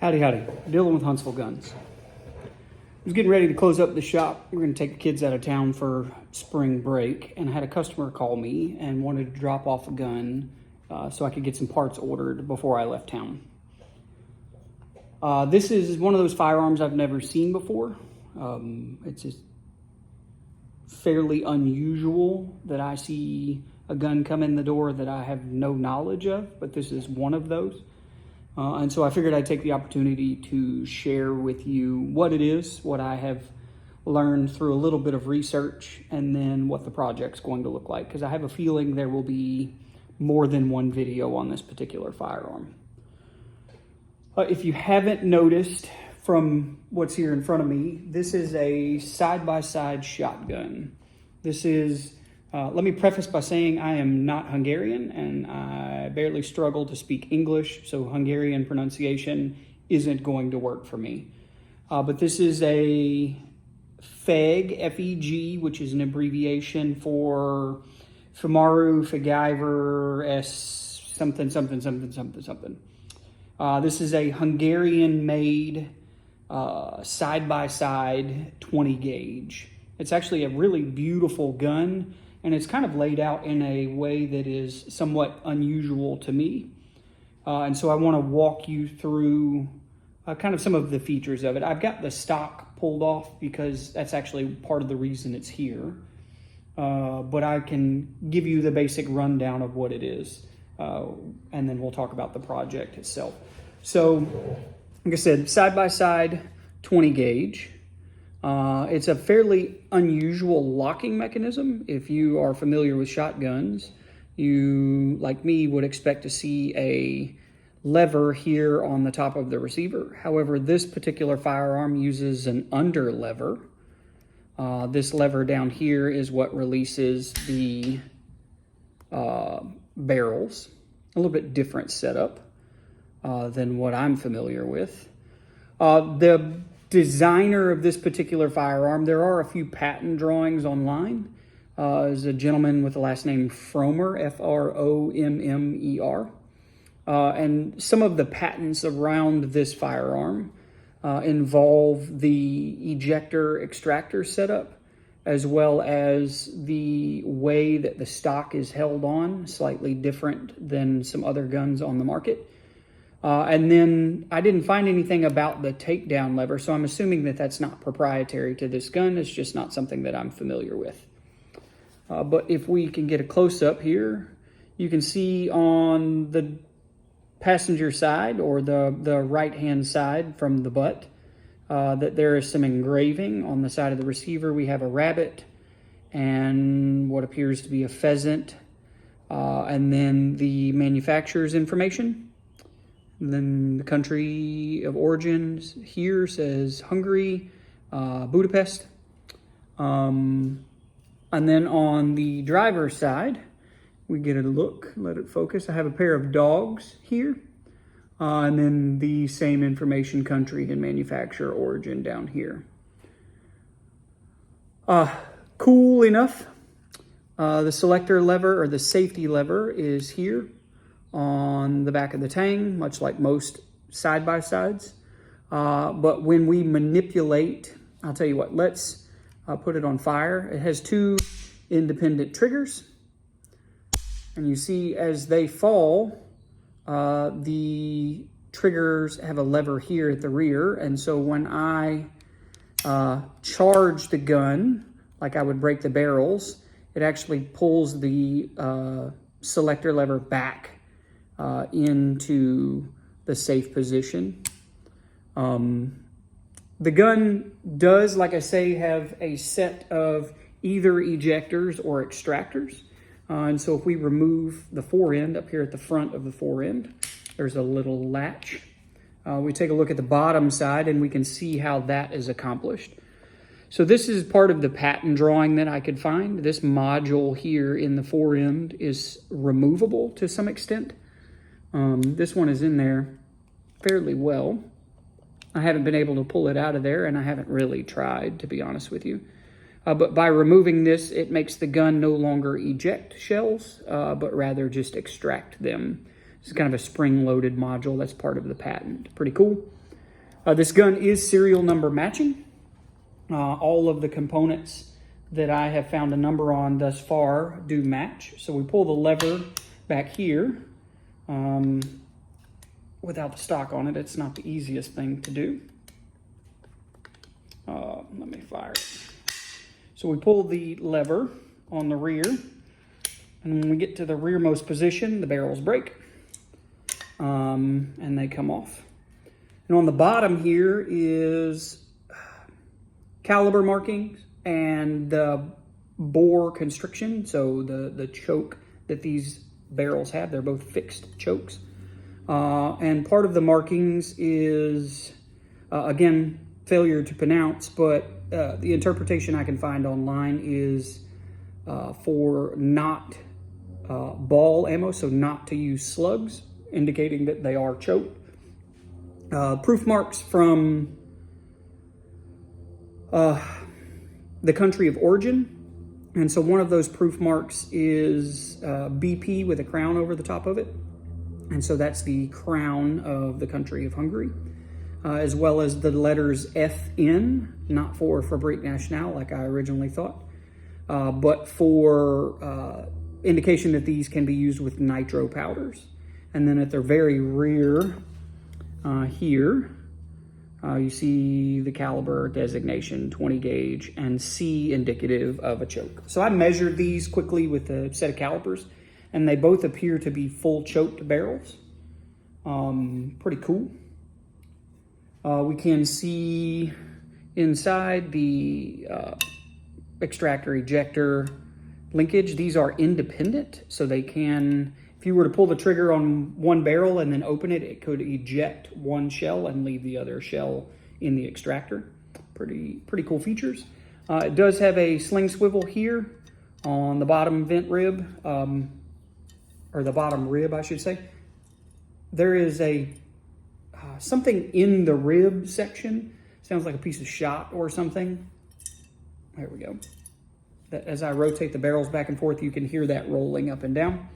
Howdy, howdy. Dylan with Huntsville Guns. I was getting ready to close up the shop. We're going to take the kids out of town for spring break, and I had a customer call me and wanted to drop off a gun so I could get some parts ordered before I left town. This is one of those firearms I've never seen before. It's just fairly unusual that I see a gun come in the door that I have no knowledge of, but this is one of those. And so I figured I'd take the opportunity to share with you what it is, what I have learned through a little bit of research, and then what the project's going to look like, because I have a feeling there will be more than one video on this particular firearm. If you haven't noticed from what's here in front of me, this is a side-by-side shotgun. This is, let me preface by saying I am not Hungarian and I barely struggle to speak English, so Hungarian pronunciation isn't going to work for me. But this is a FEG, F-E-G, which is an abbreviation for Frommer Patent something, something, something, something, something. This is a Hungarian-made side-by-side 20 gauge. It's actually a really beautiful gun, and it's kind of laid out in a way that is somewhat unusual to me. And so I want to walk you through kind of some of the features of it. I've got the stock pulled off because that's actually part of the reason it's here. But I can give you the basic rundown of what it is. And then we'll talk about the project itself. So, like I said, side-by-side 20 gauge. It's a fairly unusual locking mechanism. If you are familiar with shotguns, you, like me, would expect to see a lever here on the top of the receiver. However, this particular firearm uses an under lever. This lever down here is what releases the barrels. A little bit different setup than what I'm familiar with. The designer of this particular firearm, there are a few patent drawings online. Is a gentleman with the last name Frommer, F-R-O-M-M-E-R. And some of the patents around this firearm involve the ejector extractor setup, as well as the way that the stock is held on, slightly different than some other guns on the market. And then I didn't find anything about the takedown lever, so I'm assuming that that's not proprietary to this gun. It's just not something that I'm familiar with. But if we can get a close-up here, you can see on the passenger side, or the right-hand side from the butt, that there is some engraving. On the side of the receiver, we have a rabbit and what appears to be a pheasant, and then the manufacturer's information. And then the country of origin here says Hungary, Budapest. And then on the driver's side, we get a look, let it focus. I have a pair of dogs here. And then the same information, country and manufacturer origin down here. Cool enough. The selector lever, or the safety lever, is here on the back of the tang, much like most side-by-sides. But when we manipulate, I'll tell you what, let's put it on fire. It has two independent triggers. And you see as they fall, the triggers have a lever here at the rear. And so when I charge the gun, like I would break the barrels, it actually pulls the selector lever back into the safe position. The gun does, like I say, have a set of either ejectors or extractors. And so if we remove the forend up here at the front of the forend, there's a little latch. We take a look at the bottom side and we can see how that is accomplished. So this is part of the patent drawing that I could find. This module here in the forend is removable to some extent. This one is in there fairly well. I haven't been able to pull it out of there, and I haven't really tried, to be honest with you. But by removing this, it makes the gun no longer eject shells, but rather just extract them. It's kind of a spring-loaded module that's part of the patent. Pretty cool. This gun is serial number matching. All of the components that I have found a number on thus far do match. So we pull the lever back here. Without the stock on it, it's not the easiest thing to do. Let me fire it. So we pull the lever on the rear, and when we get to the rearmost position, the barrels break, and they come off. And on the bottom here is caliber markings and the bore constriction, so the choke that these barrels have. They're both fixed chokes. And part of the markings is, again, failure to pronounce, but the interpretation I can find online is for not ball ammo, so not to use slugs, indicating that they are choked. Proof marks from the country of origin. And so one of those proof marks is BP with a crown over the top of it. And so that's the crown of the country of Hungary, as well as the letters FN, not for Fabrique Nationale like I originally thought, but for indication that these can be used with nitro powders. And then at their very rear here, you see the caliber designation, 20 gauge, and C indicative of a choke. So I measured these quickly with a set of calipers, and they both appear to be full choked barrels. Pretty cool. We can see inside the extractor ejector linkage. These are independent, so they can, if you were to pull the trigger on one barrel and then open it, it could eject one shell and leave the other shell in the extractor. Pretty cool features. It does have a sling swivel here on the bottom vent rib, or the bottom rib, I should say. There is a something in the rib section. Sounds like a piece of shot or something. There we go. As I rotate the barrels back and forth, you can hear that rolling up and down.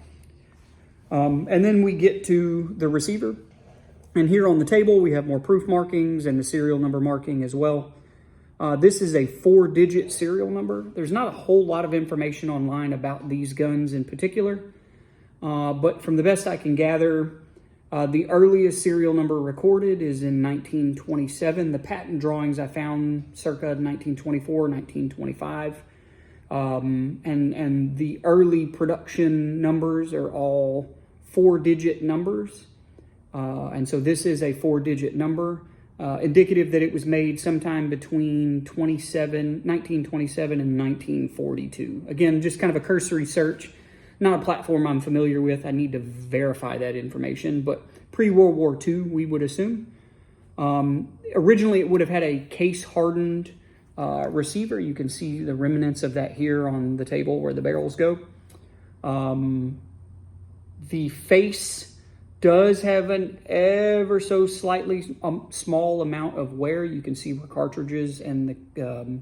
And then we get to the receiver. And here on the table, we have more proof markings and the serial number marking as well. This is a 4-digit serial number. There's not a whole lot of information online about these guns in particular. But from the best I can gather, the earliest serial number recorded is in 1927. The patent drawings I found circa 1924, 1925. And the early production numbers are all 4-digit numbers. And so this is a 4-digit number, indicative that it was made sometime between 1927 and 1942. Again, just kind of a cursory search. Not a platform I'm familiar with. I need to verify that information, but pre-World War II, we would assume. Originally, it would have had a case-hardened receiver. You can see the remnants of that here on the table where the barrels go. The face does have an ever so slightly small amount of wear. You can see where cartridges and the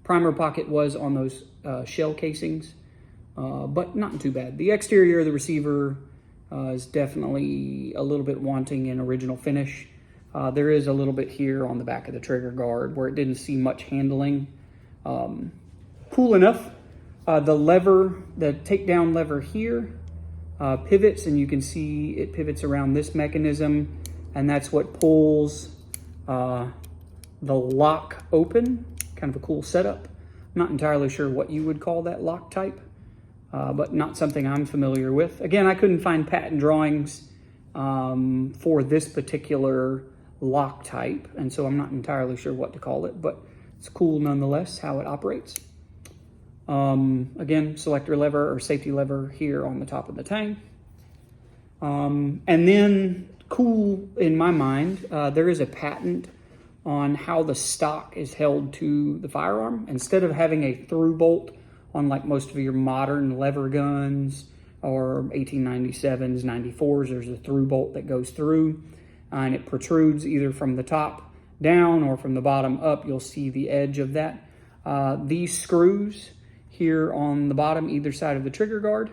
primer pocket was on those shell casings. But not too bad. The exterior of the receiver is definitely a little bit wanting in original finish. There is a little bit here on the back of the trigger guard where it didn't see much handling. Cool enough. The lever, the takedown lever here, pivots, and you can see it pivots around this mechanism, and that's what pulls the lock open. Kind of a cool setup. I'm not entirely sure what you would call that lock type. But not something I'm familiar with. Again, I couldn't find patent drawings for this particular lock type, and so I'm not entirely sure what to call it, but it's cool nonetheless how it operates. Again, selector lever or safety lever here on the top of the tang. And then, cool in my mind, there is a patent on how the stock is held to the firearm. Instead of having a through bolt on like most of your modern lever guns or 1897s, 94s, there's a through bolt that goes through and it protrudes either from the top down or from the bottom up. You'll see the edge of that. These screws here on the bottom, either side of the trigger guard,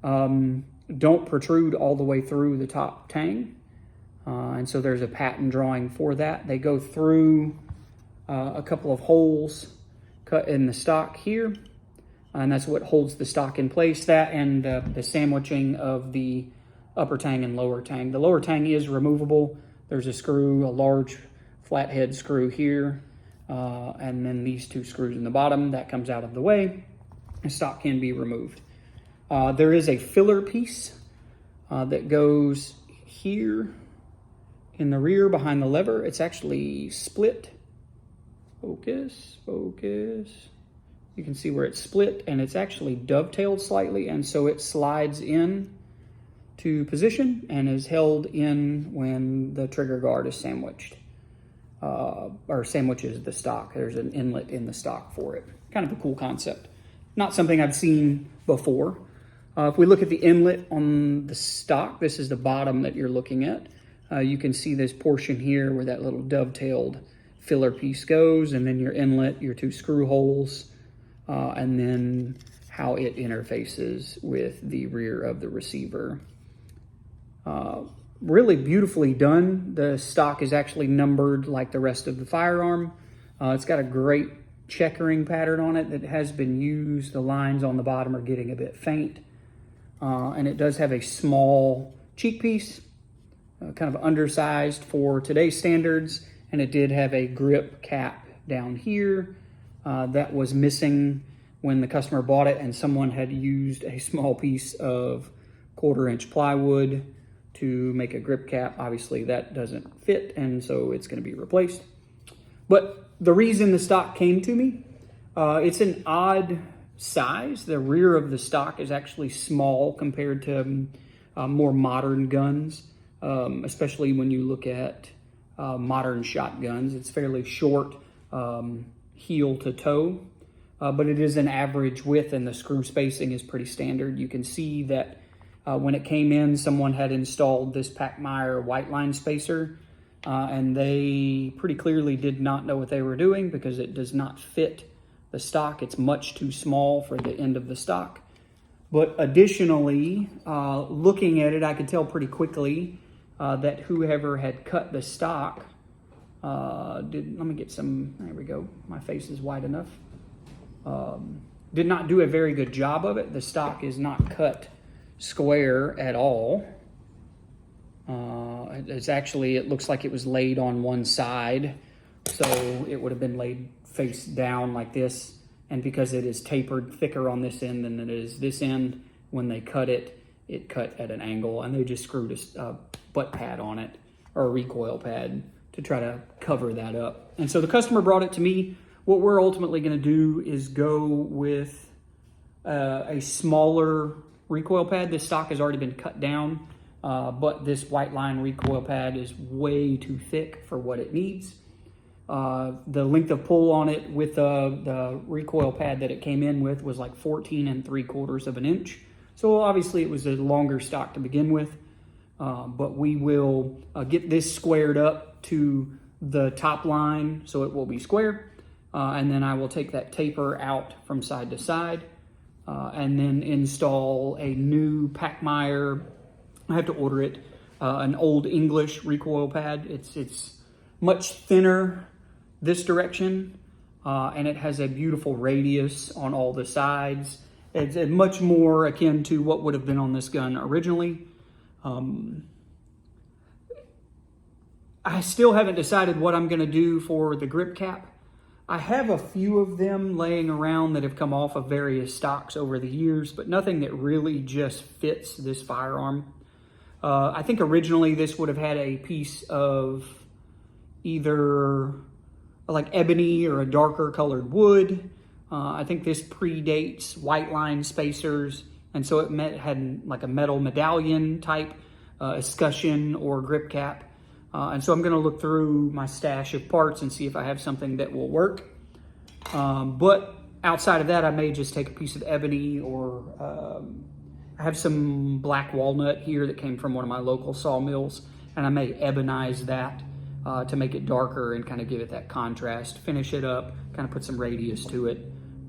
don't protrude all the way through the top tang. And so there's a patent drawing for that. They go through a couple of holes cut in the stock here, and that's what holds the stock in place. That and the sandwiching of the upper tang and lower tang. The lower tang is removable. There's a screw, a large flathead screw here, and then these two screws in the bottom. That comes out of the way. The stock can be removed. There is a filler piece that goes here in the rear behind the lever. It's actually split. Focus, focus. You can see where it's split, and it's actually dovetailed slightly, and so it slides in to position and is held in when the trigger guard is sandwiched, or sandwiches the stock. There's an inlet in the stock for it. Kind of a cool concept. Not something I've seen before. If we look at the inlet on the stock, this is the bottom that you're looking at. You can see this portion here where that little dovetailed filler piece goes, and then your inlet, your two screw holes, and then how it interfaces with the rear of the receiver. Really beautifully done. The stock is actually numbered like the rest of the firearm. It's got a great checkering pattern on it that has been used. The lines on the bottom are getting a bit faint. And it does have a small cheek piece, kind of undersized for today's standards. And it did have a grip cap down here that was missing when the customer bought it, and someone had used a small piece of 1/4-inch plywood to make a grip cap. Obviously that doesn't fit, and so it's going to be replaced. But the reason the stock came to me, it's an odd size. The rear of the stock is actually small compared to more modern guns, especially when you look at modern shotguns. It's fairly short, heel to toe, but it is an average width, and the screw spacing is pretty standard. You can see that when it came in, someone had installed this Pachmayr white line spacer, and they pretty clearly did not know what they were doing because it does not fit the stock. It's much too small for the end of the stock. But additionally, looking at it, I could tell pretty quickly that whoever had cut the stock let me get some, there we go, my face is wide enough, did not do a very good job of it. The stock is not cut square at all. It's actually, it looks like it was laid on one side, so it would have been laid face down like this, and because it is tapered thicker on this end than it is this end, when they cut it, it cut at an angle, and they just screwed a butt pad on it, or a recoil pad, to try to cover that up. And so the customer brought it to me. What we're ultimately going to do is go with a smaller recoil pad. This stock has already been cut down, but this white line recoil pad is way too thick for what it needs. The length of pull on it with the recoil pad that it came in with was like 14 3/4 of an inch. So obviously it was a longer stock to begin with, but we will get this squared up to the top line so it will be square. And then I will take that taper out from side to side, and then install a new Pachmayr. I have to order it, an Old English recoil pad. It's much thinner this direction, and it has a beautiful radius on all the sides. It's much more akin to what would have been on this gun originally. I still haven't decided what I'm going to do for the grip cap. I have a few of them laying around that have come off of various stocks over the years, but nothing that really just fits this firearm. I think originally this would have had a piece of either like ebony or a darker colored wood. I think this predates white line spacers, and so it had like a metal medallion type escutcheon or grip cap. And so I'm going to look through my stash of parts and see if I have something that will work. But outside of that, I may just take a piece of ebony, or I have some black walnut here that came from one of my local sawmills, and I may ebonize that to make it darker and kind of give it that contrast, finish it up, kind of put some radius to it,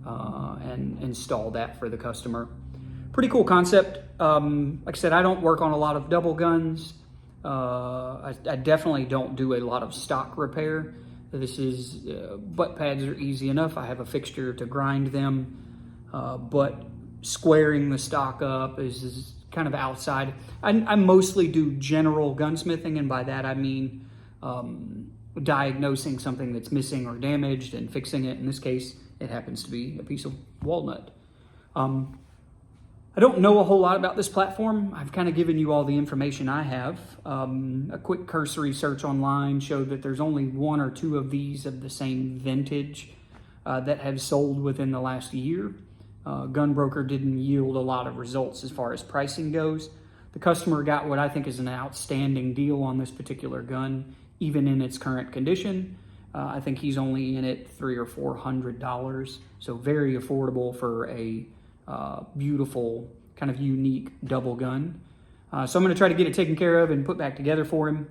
and install that for the customer. Pretty cool concept. Like I said, I don't work on a lot of double guns. I definitely don't do a lot of stock repair. This is, butt pads are easy enough. I have a fixture to grind them, but squaring the stock up is kind of outside. I mostly do general gunsmithing, and by that I mean diagnosing something that's missing or damaged and fixing it. In this case, it happens to be a piece of walnut. I don't know a whole lot about this platform. I've kind of given you all the information I have. A quick cursory search online showed that there's only 1 or 2 of these of the same vintage that have sold within the last year. Gunbroker didn't yield a lot of results as far as pricing goes. The customer got what I think is an outstanding deal on this particular gun, even in its current condition. I think he's only in it $300 or $400, so very affordable for a beautiful, kind of unique double gun. So I'm going to try to get it taken care of and put back together for him.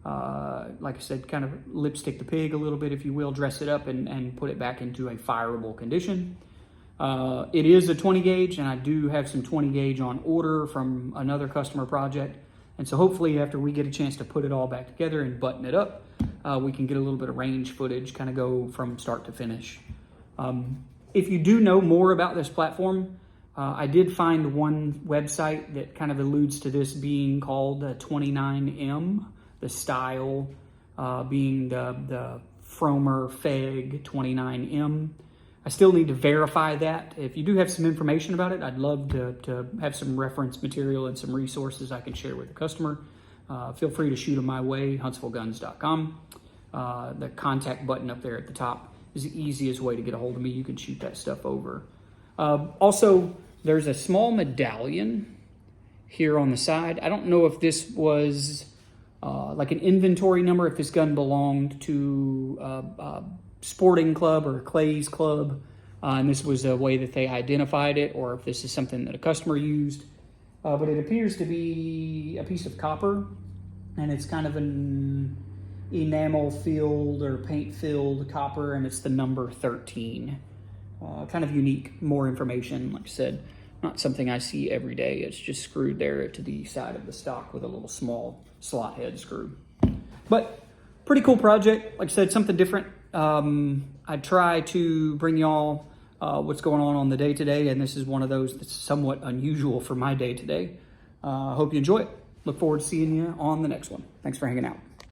Like I said, kind of lipstick the pig a little bit, if you will, dress it up and put it back into a fireable condition. It is a 20 gauge, and I do have some 20 gauge on order from another customer project. And so hopefully after we get a chance to put it all back together and button it up, we can get a little bit of range footage, kind of go from start to finish. If you do know more about this platform, I did find one website that kind of alludes to this being called 29M, the style being the Frommer FEG 29M. I still need to verify that. If you do have some information about it, I'd love to have some reference material and some resources I can share with the customer. Feel free to shoot them my way, huntsvilleguns.com. The contact button up there at the top is the easiest way to get a hold of me. You can shoot that stuff over. Also, there's a small medallion here on the side. I don't know if this was like an inventory number, if this gun belonged to a sporting club or a Clay's club, and this was a way that they identified it, or if this is something that a customer used. But it appears to be a piece of copper, and it's kind of an enamel filled or paint filled copper, and it's the number 13. Kind of unique. More information, like I said, not something I see every day. It's just screwed there to the side of the stock with a little small slot head screw. But pretty cool project. Like I said, something different. I try to bring y'all what's going on the day-to-day, and this is one of those that's somewhat unusual for my day-to-day. Hope you enjoy it. Look forward to seeing you on the next one. Thanks for hanging out.